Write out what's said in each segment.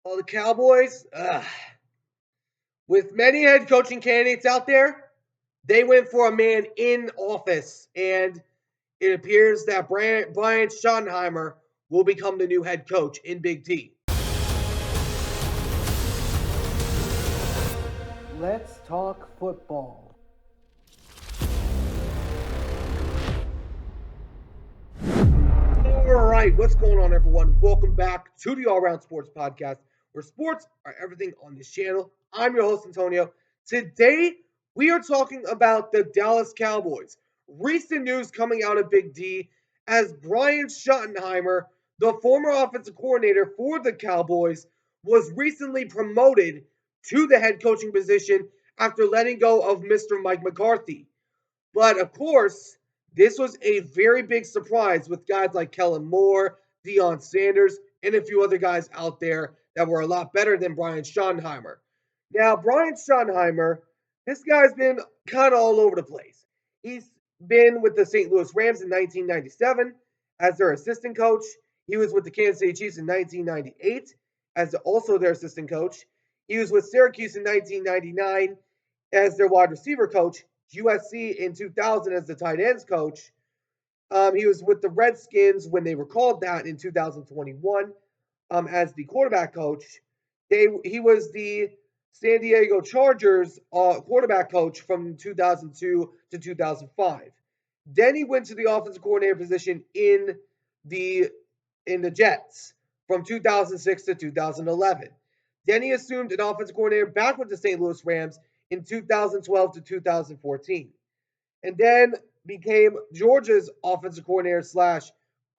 Well, the Cowboys, with many head coaching candidates out there, they went for a man in office, and it appears that Brian Schottenheimer will become the new head coach in Big T. Let's talk football. All right, what's going on, everyone? Welcome back to the All Round Sports Podcast, where sports are everything on this channel. I'm your host, Antonio. Today, we are talking about the Dallas Cowboys. Recent news coming out of Big D as Brian Schottenheimer, the former offensive coordinator for the Cowboys, was recently promoted to the head coaching position after letting go of Mr. Mike McCarthy. But of course, this was a very big surprise with guys like Kellen Moore, Deion Sanders, and a few other guys out there that were a lot better than Brian Schottenheimer. Now, Brian Schottenheimer, this guy's been kind of all over the place. He's been with the St. Louis Rams in 1997 as their assistant coach. He was with the Kansas City Chiefs in 1998 as also their assistant coach. He was with Syracuse in 1999 as their wide receiver coach. USC in 2000 as the tight ends coach. He was with the Redskins when they were called that in 2021 as the quarterback coach. He was the San Diego Chargers quarterback coach from 2002 to 2005. Then he went to the offensive coordinator position the in the Jets from 2006 to 2011. Then he assumed an offensive coordinator back with the St. Louis Rams in 2012 to 2014, and then became Georgia's offensive coordinator slash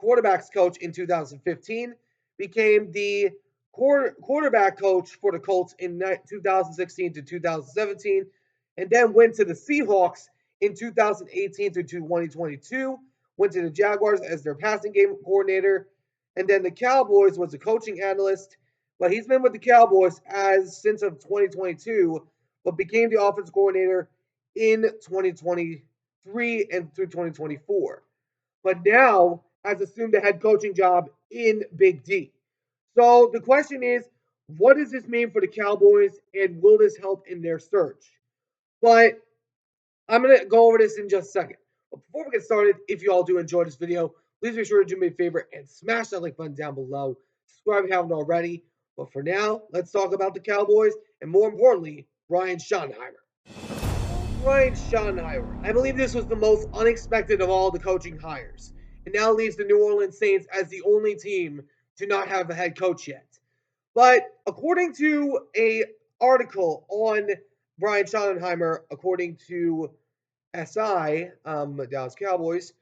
quarterbacks coach in 2015, became the quarterback coach for the Colts in 2016 to 2017, and then went to the Seahawks in 2018 to 2022, went to the Jaguars as their passing game coordinator, and then the Cowboys was a coaching analyst, but he's been with the Cowboys as since of 2022, but became the offensive coordinator in 2023 and through 2024. But now has assumed the head coaching job in Big D. So the question is, what does this mean for the Cowboys, and will this help in their search? But I'm going to go over this in just a second. But before we get started, if you all do enjoy this video, please make sure to do me a favor and smash that like button down below. Subscribe if you haven't already. But for now, let's talk about the Cowboys and, more importantly, Brian Schottenheimer. Brian Schottenheimer. I believe this was the most unexpected of all the coaching hires. It now leaves the New Orleans Saints as the only team to not have a head coach yet. But according to a article on Brian Schottenheimer, according to SI, Dallas Cowboys,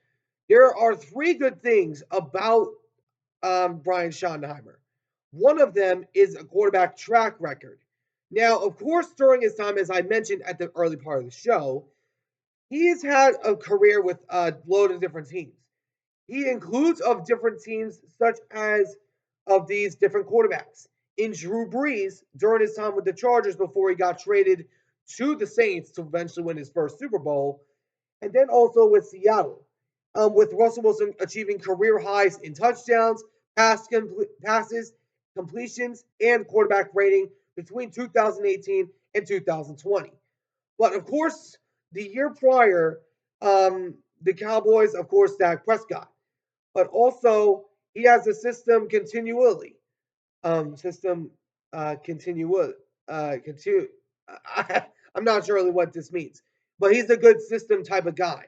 there are three good things about Brian Schottenheimer. One of them is a quarterback track record. Now, of course, during his time, as I mentioned at the early part of the show, he has had a career with a load of different teams. He includes of different teams, such as of these different quarterbacks. In Drew Brees, during his time with the Chargers before he got traded to the Saints to eventually win his first Super Bowl, and then also with Seattle, with Russell Wilson achieving career highs in touchdowns, passes, completions, and quarterback rating between 2018 and 2020. But of course, the year prior, the Cowboys, of course, Dak Prescott. But also, he has a system continually. System continual. Continue. I'm not sure really what this means, but he's a good system type of guy.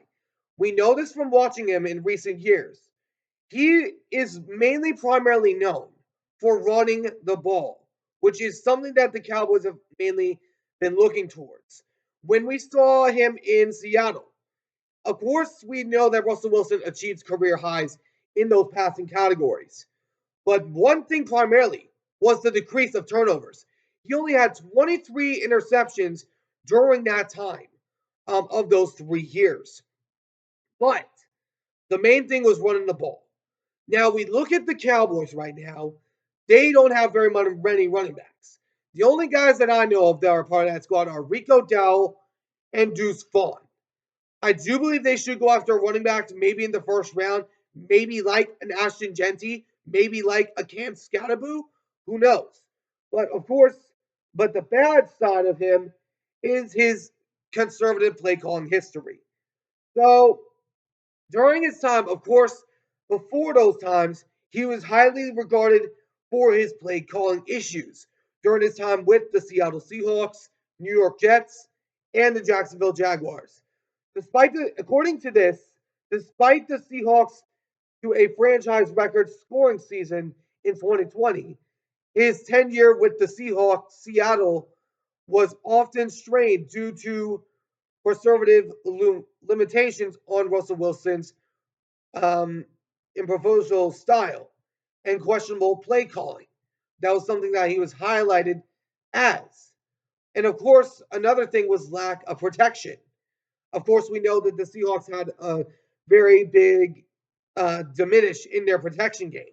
We know this from watching him in recent years. He is mainly primarily known for running the ball, which is something that the Cowboys have mainly been looking towards. When we saw him in Seattle, of course, we know that Russell Wilson achieves career highs in those passing categories. But one thing primarily was the decrease of turnovers. He only had 23 interceptions during that time of those 3 years. But the main thing was running the ball. Now we look at the Cowboys right now. They don't have very many running backs. The only guys that I know of that are part of that squad are Rico Dowell and Deuce Vaughn. I do believe they should go after a running back maybe in the first round, maybe like an Ashton Genty, maybe like a Cam Scatterboo. Who knows? But of course, but the bad side of him is his conservative play calling history. So during his time, of course, before those times, he was highly regarded for his play calling issues during his time with the Seattle Seahawks, New York Jets, and the Jacksonville Jaguars. According to this, despite the Seahawks to a franchise record scoring season in 2020, his tenure with the Seahawks Seattle was often strained due to conservative limitations on Russell Wilson's um, improvisational style and questionable play calling. That was something that he was highlighted as. And of course, another thing was lack of protection. Of course, we know that the Seahawks had a very big diminish in their protection game,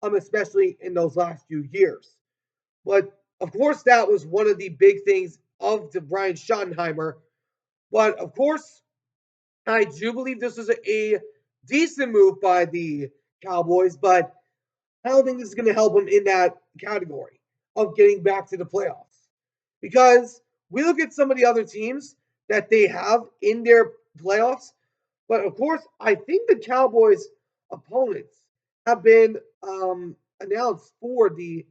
especially in those last few years. But of course, that was one of the big things of the Brian Schottenheimer. But of course, I do believe this is a decent move by the Cowboys, but I don't think this is going to help them in that category of getting back to the playoffs. Because we look at some of the other teams that they have in their playoffs, but of course, I think the Cowboys' opponents have been announced for the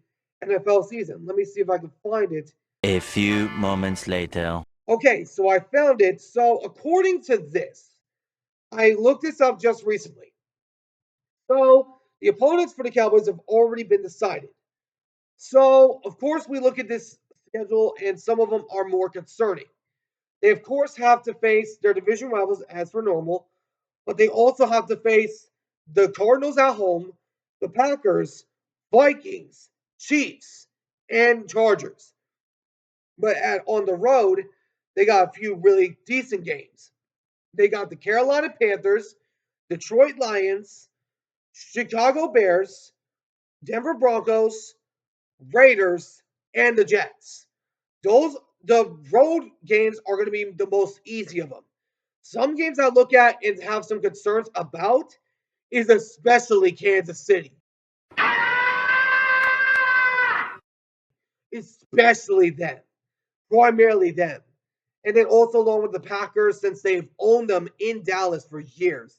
NFL season. Let me see if I can find it. A few moments later. Okay, so I found it. So according to this, I looked this up just recently. So the opponents for the Cowboys have already been decided. So of course we look at this schedule, and some of them are more concerning. They of course have to face their division rivals as per normal, but they also have to face the Cardinals at home, the Packers, Vikings, Chiefs, and Chargers. But on the road, they got a few really decent games. They got the Carolina Panthers, Detroit Lions, Chicago Bears, Denver Broncos, Raiders, and the Jets. The road games are going to be the most easy of them. Some games I look at and have some concerns about is especially Kansas City. Especially them. Primarily them. And then also along with the Packers since they've owned them in Dallas for years.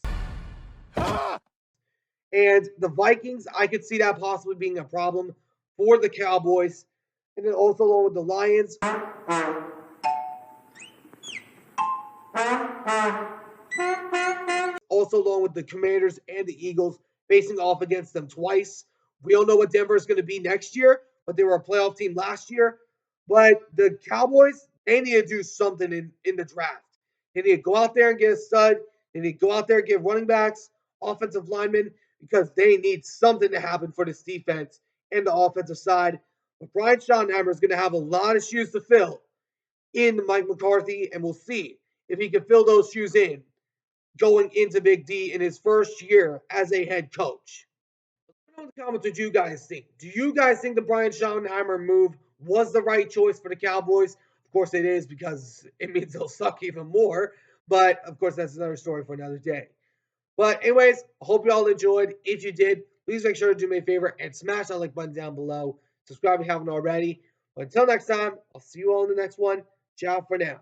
And the Vikings, I could see that possibly being a problem for the Cowboys. And then also along with the Lions. Also along with the Commanders and the Eagles facing off against them twice. We don't know what Denver is going to be next year, but they were a playoff team last year. But the Cowboys, they need to do something in the draft. They need to go out there and get a stud. They need to go out there and get running backs, offensive linemen, because they need something to happen for this defense and the offensive side. But Brian Schottenheimer is going to have a lot of shoes to fill in Mike McCarthy, and we'll see if he can fill those shoes in going into Big D in his first year as a head coach. Let me know in the comments what you guys think. Do you guys think the Brian Schottenheimer move was the right choice for the Cowboys? Of course it is, because it means they'll suck even more. But of course, that's another story for another day. But anyways, I hope you all enjoyed. If you did, please make sure to do me a favor and smash that like button down below. Subscribe if you haven't already. But until next time, I'll see you all in the next one. Ciao for now.